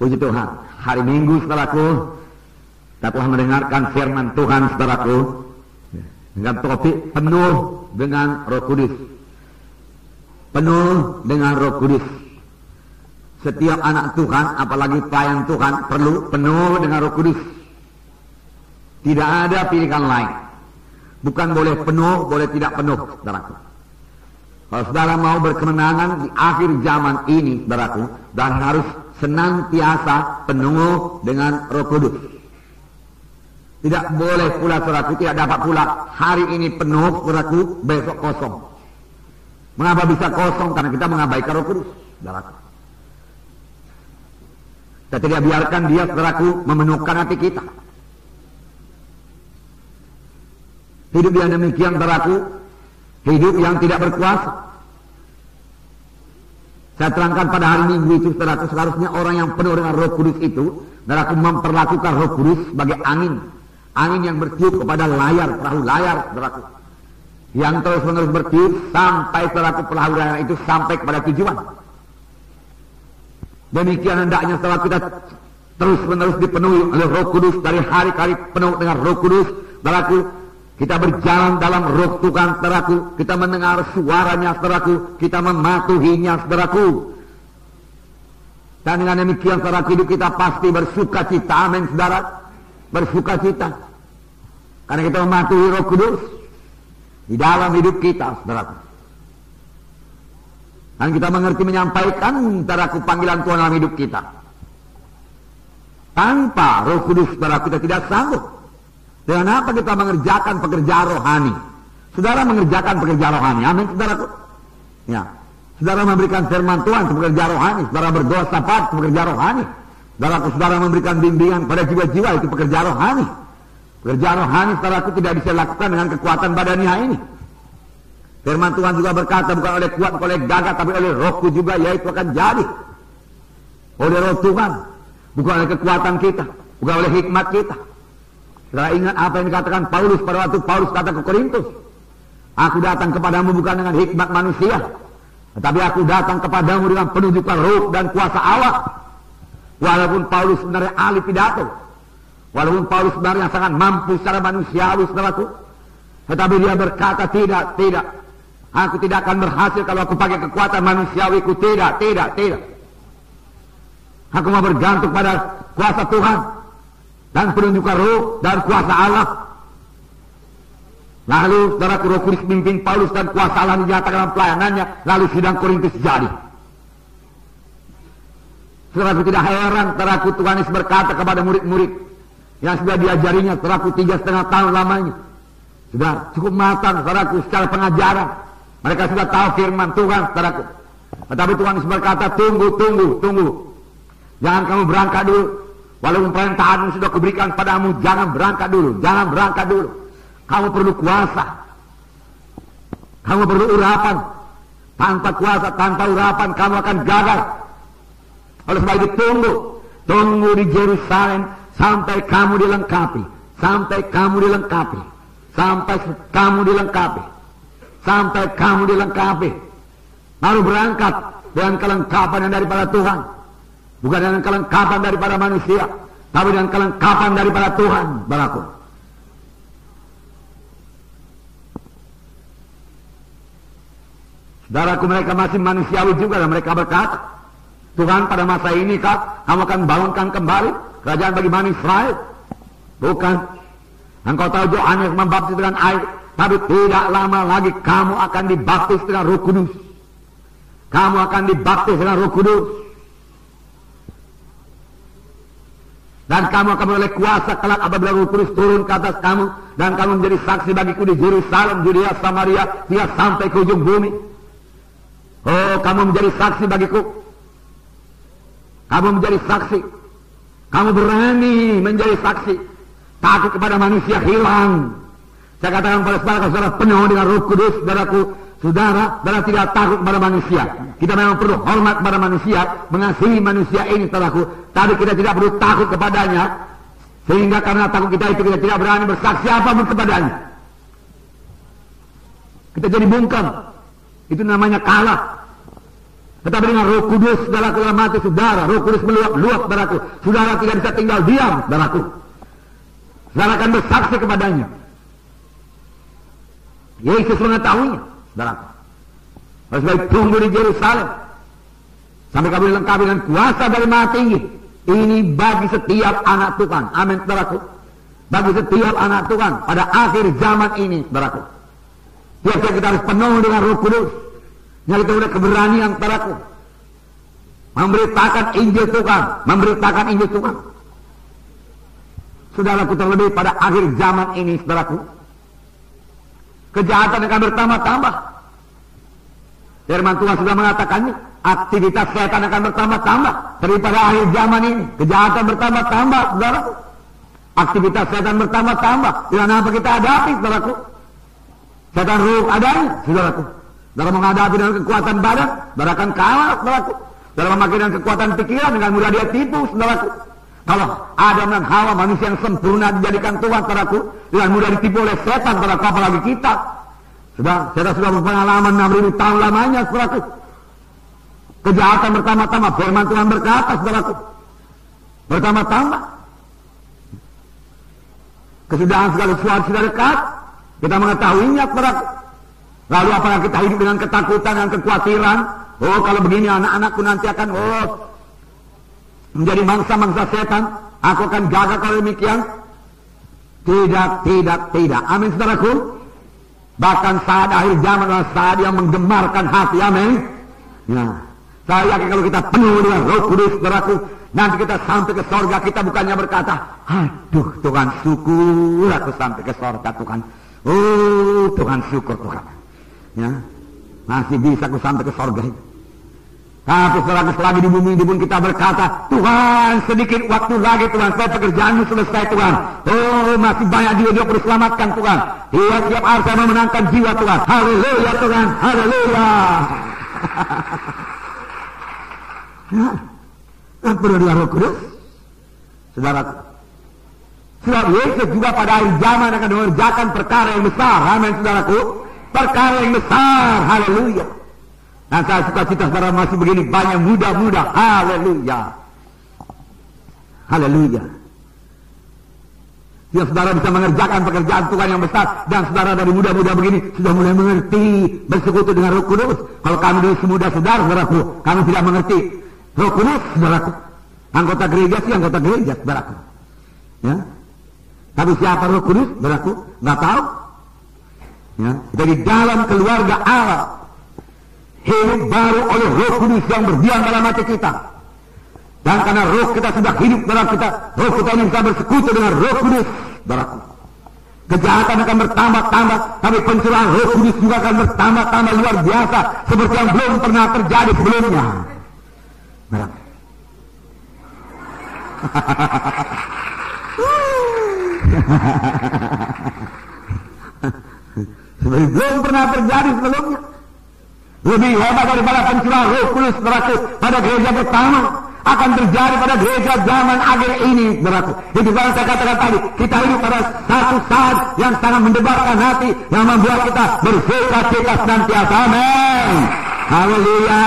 Puji Tuhan, hari Minggu saudaraku, kita telah mendengarkan firman Tuhan saudaraku, dengan topik penuh dengan Roh Kudus. Penuh dengan Roh Kudus. Setiap anak Tuhan, apalagi pelayan Tuhan, perlu penuh dengan Roh Kudus. Tidak ada pilihan lain. Bukan boleh penuh, boleh tidak penuh, saudaraku. Kalau saudara mau berkemenangan di akhir zaman ini, saudaraku, dan harus senantiasa penuh dengan Roh Kudus. Tidak boleh pula, saudaraku, tidak dapat pula hari ini penuh, saudaraku, besok kosong. Mengapa bisa kosong? Karena kita mengabaikan Roh Kudus, saudaraku. Kita tidak biarkan dia, saudaraku, memenuhkan hati kita. Hidup yang demikian, saudaraku, hidup yang tidak berkuasa. Saya terangkan pada hari Minggu itu, saudaraku, seharusnya orang yang penuh dengan Roh Kudus itu, saudaraku, memperlakukan Roh Kudus sebagai angin. Angin yang bertiup kepada layar, perahu layar, saudaraku. Yang terus-menerus bertiup sampai, saudaraku, perahu layar itu sampai kepada tujuan. Demikian hendaknya, saudaraku, kita terus-menerus dipenuhi oleh Roh Kudus, dari hari ke hari penuh dengan Roh Kudus, saudaraku. Kita berjalan dalam Roh Tuhan, saudaraku. Kita mendengar suaranya, saudaraku. Kita mematuhinya, saudaraku. Dan dengan demikian, saudaraku, hidup kita pasti bersuka cita. Amin, saudara. Bersuka cita. Karena kita mematuhi Roh Kudus di dalam hidup kita, saudaraku. Dan kita mengerti menyampaikan, saudaraku, panggilan Tuhan dalam hidup kita. Tanpa Roh Kudus, saudaraku, kita tidak sanggup. Dengan apa kita mengerjakan pekerjaan rohani? Saudara mengerjakan pekerjaan rohani. Amin, saudaraku. Ya. Saudara memberikan firman Tuhan untuk pekerjaan rohani. Saudara berdoa syafaat untuk pekerjaan rohani. Saudara memberikan bimbingan pada jiwa-jiwa, itu pekerjaan rohani. Pekerjaan rohani, saudaraku, tidak bisa dilakukan dengan kekuatan badaniah ini. Firman Tuhan juga berkata, bukan oleh kuat, bukan oleh gagah, tapi oleh Rohku juga, yaitu akan jadi. Oleh Roh Tuhan. Bukan oleh kekuatan kita. Bukan oleh hikmat kita. Saudara ingat apa yang dikatakan Paulus pada waktu Paulus kata ke Korintus. Aku datang kepadamu bukan dengan hikmat manusia, tetapi aku datang kepadamu dengan penunjukan Roh dan kuasa Allah. Walaupun Paulus sebenarnya ahli pidato, walaupun Paulus sebenarnya sangat mampu secara manusiawi, saudaraku, tetapi dia berkata, tidak. Aku tidak akan berhasil kalau aku pakai kekuatan manusiawiku. Tidak. Aku mau bergantung pada kuasa Tuhan dan penunjukan Roh dan kuasa Allah. Lalu saudaraku, Roh Kudus memimpin Paulus dan kuasa Allah dinyatakan dalam pelayanannya. Lalu sidang Korintus jadi. Saudaraku, tidak heran, saudaraku, Tuhan Yesus berkata kepada murid-murid yang sudah diajarinya, saudaraku, 3,5 tahun lamanya. Sudah cukup matang, saudaraku, secara pengajaran. Mereka sudah tahu firman Tuhan, saudaraku. Tetapi Tuhan Yesus berkata, tunggu. Jangan kamu berangkat dulu. Walaupun perintahanmu sudah kuberikan padamu, jangan berangkat dulu. Kamu perlu kuasa. Kamu perlu urapan. Tanpa kuasa, tanpa urapan, kamu akan gagal. Oleh sebab itu tunggu di Yerusalem sampai kamu dilengkapi. Sampai kamu dilengkapi. Baru berangkat dengan kelengkapan yang daripada Tuhan. Bukan dengan kelengkapan daripada manusia, tapi dengan kelengkapan daripada Tuhan, saudaraku. Saudaraku, mereka masih manusiawi juga, dan mereka berkata, Tuhan, pada masa ini kamu akan bangunkan kembali kerajaan bagi Bani Israel. Bukan. Engkau tahu Yohanes membaptis dengan air, tapi tidak lama lagi kamu akan dibaptis dengan Roh Kudus. Dan kamu akan memperoleh kuasa kelak apabila Roh Kudus turun ke atas kamu, dan kamu menjadi saksi bagiku di Yerusalem, Judea, Samaria, hingga sampai ke ujung bumi. Oh, kamu menjadi saksi bagiku. Kamu menjadi saksi. Kamu berani menjadi saksi. Takut kepada manusia hilang. Saya katakan pada saudara penuh dengan Roh Kudus, saudaraku. Saudara tidak takut kepada manusia. Kita memang perlu hormat kepada manusia, mengasihi manusia ini, saudaraku. Tapi kita tidak perlu takut kepadanya, sehingga karena takut kita itu kita tidak berani bersaksi apapun kepadanya. Kita jadi bungkam. Itu namanya kalah. Tetapi dengan Roh Kudus, saudaraku, dalam hati saudara, Roh Kudus meluap-luap, saudaraku. Saudara tidak bisa tinggal diam, saudaraku. Saudara akan bersaksi kepadanya. Yesus mengetahuinya, saudaraku. Oleh sebab itu tunggu di Yerusalem sampai kamu dilengkapi dengan kuasa dari Maha Tinggi. Ini bagi setiap anak Tuhan. Amin, saudaraku. Bagi setiap anak Tuhan pada akhir zaman ini, saudaraku. Tiap-tiap kita harus penuh dengan Roh Kudus. Yang kita punya keberanian, saudaraku. Memberitakan Injil Tuhan. Memberitakan Injil Tuhan. Saudaraku, terlebih pada akhir zaman ini, saudaraku. Kejahatan akan bertambah-tambah. Firman Tuhan sudah mengatakannya. Aktivitas setan akan bertambah-tambah. Daripada akhir zaman ini. Kejahatan bertambah-tambah, saudaraku. Aktivitas setan bertambah-tambah. Dengan apa kita hadapi, saudaraku? Setan ruh adanya, saudaraku. Dalam menghadapi dengan kekuatan badan, saudara akan kalah, saudaraku. Dalam memakai dengan kekuatan pikiran, dengan mudah dia tipu, saudaraku. Kalau Adam dan Hawa, manusia yang sempurna dijadikan Tuhan, saudaraku, dengan mudah ditipu oleh setan, saudaraku, apalagi kita. Kita sudah berpengalaman 6.000 tahun lamanya, saudaraku. Kejahatan bertambah-tambah. Firman Tuhan berkata, saudaraku, bertambah-tambah. Kesudahan segala sesuatu sudah dekat. Kita mengetahuinya, saudaraku. Lalu apakah kita hidup dengan ketakutan dan kekhawatiran? Oh, kalau begini anak-anakku nanti akan menjadi mangsa-mangsa setan. Aku akan jaga kalau demikian. Tidak. Amin, saudaraku. Bahkan saat akhir zaman adalah saat yang menggemarkan hati. Amin. Ya. Saya yakin kalau kita penuh dengan Roh Kudus, saudaraku, nanti kita sampai ke sorga, kita bukannya berkata, aduh Tuhan, syukur aku sampai ke sorga, Tuhan. Oh Tuhan, syukur Tuhan. Ya, masih bisa aku sampai ke sorga itu. Tapi selagi di bumi ini pun kita berkata, Tuhan, sedikit waktu lagi Tuhan, saya pekerjaanmu selesai Tuhan. Oh, masih banyak jiwa-jiwa perlu selamatkan Tuhan. Tiap hari saya memenangkan jiwa Tuhan. Haleluya Tuhan, haleluya. Nah, perlu dengan Roh Kudus, saudaraku. Sebab Yesus juga pada akhir zaman akan mengerjakan perkara yang besar. Amin, saudaraku. Perkara yang besar, haleluya. Nah, saya suka cita saudara masih begini, banyak muda-muda, haleluya. Haleluya. Ya, saudara bisa mengerjakan pekerjaan Tuhan yang besar. Dan saudara dari muda-muda begini sudah mulai mengerti bersekutu dengan Roh Kudus. Kalau kami dulu semuda saudaraku, kami tidak mengerti Roh Kudus, saudaraku. Anggota gereja sih anggota gereja, saudaraku. Ya. Tapi siapa Roh Kudus, saudaraku? Nggak tahu. Ya. Dari dalam keluarga Allah, hidup baru oleh Roh Kudus yang berdiam dalam hati kita. Dan karena roh kita sudah hidup dalam kita, roh kita ini bisa bersekutu dengan Roh Kudus, saudaraku. Kejahatan akan bertambah-tambah, tapi pencurahan Roh Kudus juga akan bertambah-tambah luar biasa, seperti yang belum pernah terjadi sebelumnya. Seperti belum pernah terjadi sebelumnya. Lebih hebat daripada pencurahan Roh Kudus, saudaraku, pada gereja pertama akan terjadi pada gereja zaman akhir ini, saudaraku. Itu yang saya katakan tadi, kita hidup pada satu saat yang sangat mendebarkan hati, yang membuat kita bersuka-cita senantiasa. Amin. Haleluya.